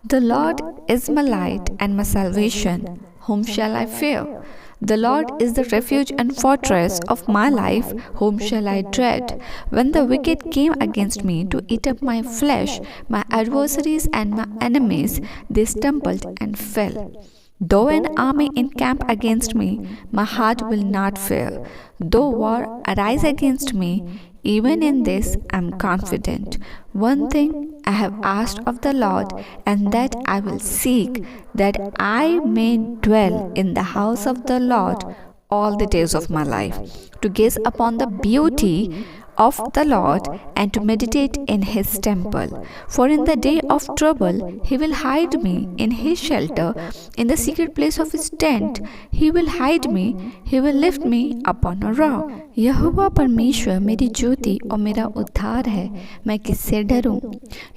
The Lord is my light and my salvation. Whom shall I fear? The Lord is the refuge and fortress of my life. Whom shall I dread? When the wicked came against me to eat up my flesh, my adversaries and my enemies, they stumbled and fell. Though an army encamp against me, my heart will not fear. Though war arise against me, even in this I am confident. One thing I have asked of the Lord, and that I will seek, that I may dwell in the house of the Lord all the days of my life, to gaze upon the beauty of the Lord and to meditate in his temple. For in the day of trouble he will hide me in his shelter, in the secret place of his tent he will hide me, he will lift me upon a rock. यहोवा परमेश्वर मेरी ज्योति और मेरा उद्धार है, मैं किससे डरूं?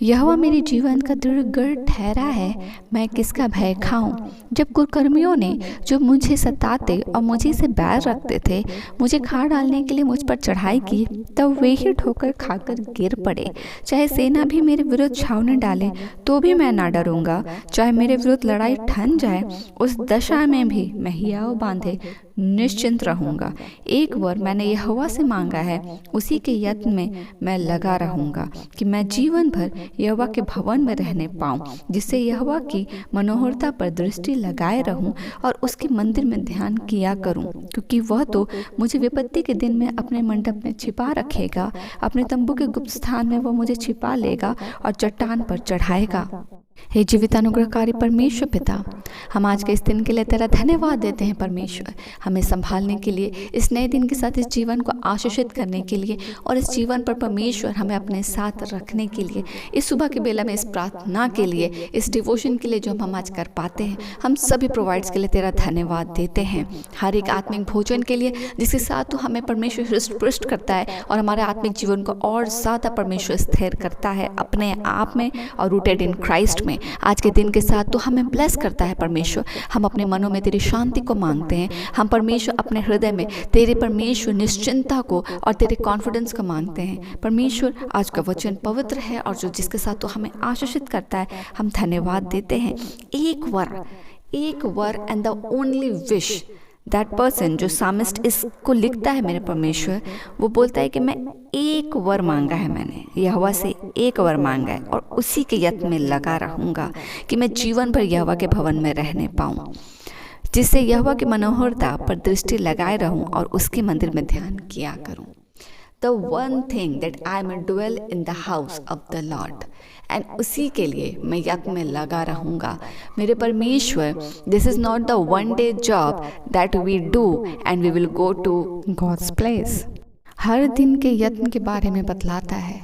यहोवा मेरे जीवन का दृढ़ गढ़ ठहरा है, मैं किसका भय खाऊं? जब कुकर्मियों ने जो मुझे सताते और मुझे से बैर रखते थे, मुझे खा डालने के लिए मुझ पर चढ़ाई की, तब वे ही ठोकर खाकर गिर पड़े। चाहे सेना भी मेरे विरुद्ध छावनी डाले तो भी मैं ना डरूंगा, चाहे मेरे विरुद्ध लड़ाई ठन जाए, उस दशा में भी मैं हियाव बांधे निश्चिंत रहूंगा। एक वर मैंने यहोवा से मांगा है, उसी के यत्न में मैं लगा रहूंगा कि मैं जीवन भर यहोवा के भवन में रहने पाऊं, जिससे यहोवा की मनोहरता पर दृष्टि लगाए रहूं और उसके मंदिर में ध्यान किया करूं, क्योंकि वह तो मुझे विपत्ति के दिन में अपने मंडप में छिपा रखेगा, अपने तंबू के गुप्त स्थान में वह मुझे छिपा लेगा और चट्टान पर चढ़ाएगा। हे जीवितानुग्रहकारी परमेश्वर पिता, हम आज के इस दिन के लिए तेरा धन्यवाद देते हैं परमेश्वर, हमें संभालने के लिए, इस नए दिन के साथ इस जीवन को आशीषित करने के लिए और इस जीवन पर परमेश्वर हमें अपने साथ रखने के लिए, इस सुबह के बेला में इस प्रार्थना के लिए, इस डिवोशन के लिए जो हम आज कर पाते हैं, हम सभी प्रोवाइड्स के लिए तेरा धन्यवाद देते हैं। हर एक आत्मिक भोजन के लिए जिसके साथ तो हमें परमेश्वर हृष्ट पुष्ट करता है और हमारे आत्मिक जीवन को और ज़्यादा परमेश्वर स्थिर करता है अपने आप में और रूटेड इन क्राइस्ट में। आज के दिन के साथ तो हमें ब्लेस करता है परमेश्वर। हम अपने मनों में तेरी शांति को मांगते हैं, हम परमेश्वर अपने हृदय में तेरे परमेश्वर निश्चिंतता को और तेरे कॉन्फिडेंस को मांगते हैं। परमेश्वर आज का वचन पवित्र है और जो जिसके साथ तो हमें आशीषित करता है, हम धन्यवाद देते हैं। एक were and the only wish that person, जो सामिस्ट इसको लिखता है मेरे परमेश्वर, वो बोलता है कि मैं एक वर मांगा है, मैंने यहोवा से एक वर मांगा है और उसी के यत्न में लगा रहूँगा कि मैं जीवन भर यहोवा के भवन में रहने पाऊँ, जिससे यहोवा की मनोहरता पर दृष्टि लगाए रहूँ और उसके मंदिर में ध्यान किया करूँ। The one thing that I may dwell in the house of the Lord, and उसी के लिए मैं यत्न में लगा रहूँगा। मेरे परमेश्वर, this is not the one day job that we do and we will go to God's place. हर दिन के यत्न के बारे में बतलाता है।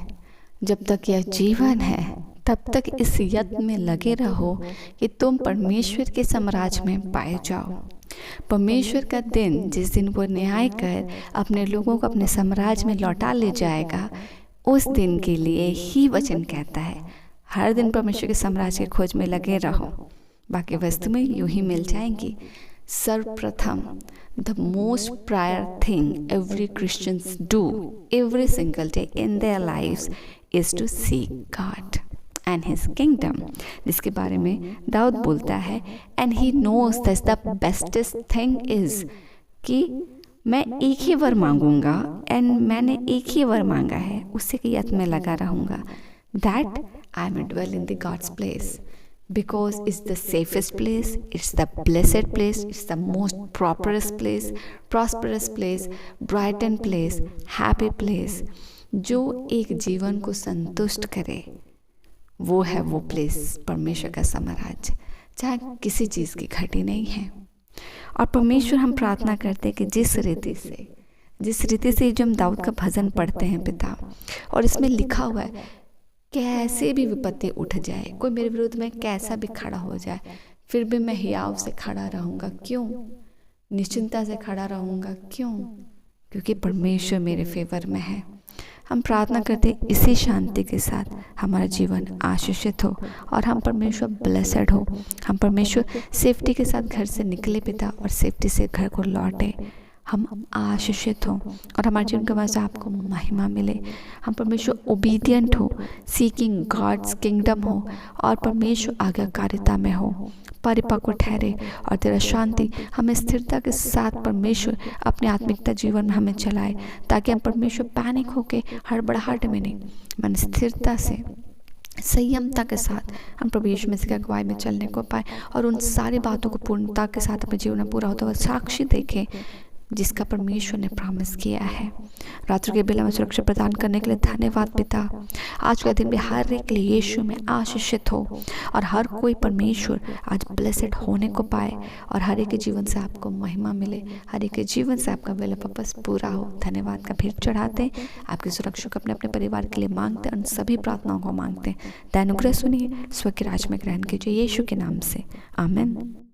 जब तक यह जीवन है तब तक इस यत्न में लगे रहो कि तुम परमेश्वर के साम्राज्य में पाए जाओ। परमेश्वर का दिन, जिस दिन वो न्याय कर अपने लोगों को अपने साम्राज्य में लौटा ले जाएगा, उस दिन के लिए ही वचन कहता है हर दिन परमेश्वर के साम्राज्य की खोज में लगे रहो, बाकी वस्तु में यूं ही मिल जाएंगी। सर्वप्रथम, the most prior thing every Christians do every single day in their lives is to seek God and his kingdom, जिसके बारे में दाऊद बोलता है, and he knows that the bestest thing is, कि मैं एक ही वर मांगूंगा एंड मैंने एक ही वर मांगा है, उससे के यत्न में लगा रहूँगा, that I may dwell in the God's place, because it's the safest place, it's the blessed place, it's the most prosperous place, brightened place, happy place, जो एक जीवन को संतुष्ट करे, वो है वो प्लेस परमेश्वर का साम्राज्य, जहाँ किसी चीज़ की घटी नहीं है। और परमेश्वर, हम प्रार्थना करते हैं कि जिस रीति से जो हम दाऊद का भजन पढ़ते हैं पिता, और इसमें लिखा हुआ है कैसे भी विपत्ति उठ जाए, कोई मेरे विरुद्ध में कैसा भी खड़ा हो जाए, फिर भी मैं हियाव से खड़ा रहूँगा। क्यों? निश्चिंता से खड़ा रहूँगा। क्यों? क्योंकि परमेश्वर मेरे फेवर में है। हम प्रार्थना करते इसी शांति के साथ हमारा जीवन आशीषित हो और हम परमेश्वर ब्लेसड हो। हम परमेश्वर सेफ्टी के साथ घर से निकले पिता, और सेफ्टी से घर को लौटे। हम आशीषित हों और हमारे जीवन के वजह से आपको महिमा मिले। हम परमेश्वर ओबीडियंट हो, सीकिंग गॉड्स किंगडम हो और परमेश्वर आज्ञाकारिता में हो, परिपक्व ठहरे और तेरा शांति हमें स्थिरता के साथ परमेश्वर अपने आत्मिकता जीवन में हमें चलाए, ताकि हम परमेश्वर पैनिक होके हड़बड़ाहट में नहीं, मन स्थिरता से संयमता के साथ हम प्रभु यीशु मसीह की अगुवाई में चलने को पाए और उन सारी बातों को पूर्णता के साथ अपने जीवन में पूरा होता हुआ साक्षी देखें जिसका परमेश्वर ने प्रॉमिस किया है। रात्रि के बेला में सुरक्षा प्रदान करने के लिए धन्यवाद पिता। आज का दिन भी हर एक के लिए यीशु में आशीषित हो और हर कोई परमेश्वर आज ब्लेसेड होने को पाए और हर एक के जीवन से आपको महिमा मिले, हर एक के जीवन से आपका विल पर्पस पूरा हो। धन्यवाद का भेंट चढ़ाते हैं, आपकी सुरक्षा को अपने अपने परिवार के लिए मांगते हैं, उन सभी प्रार्थनाओं को मांगते हैं। दयानुग्रह सुनिए, स्व के राज में ग्रहण कीजिए यीशु के नाम से, आमीन।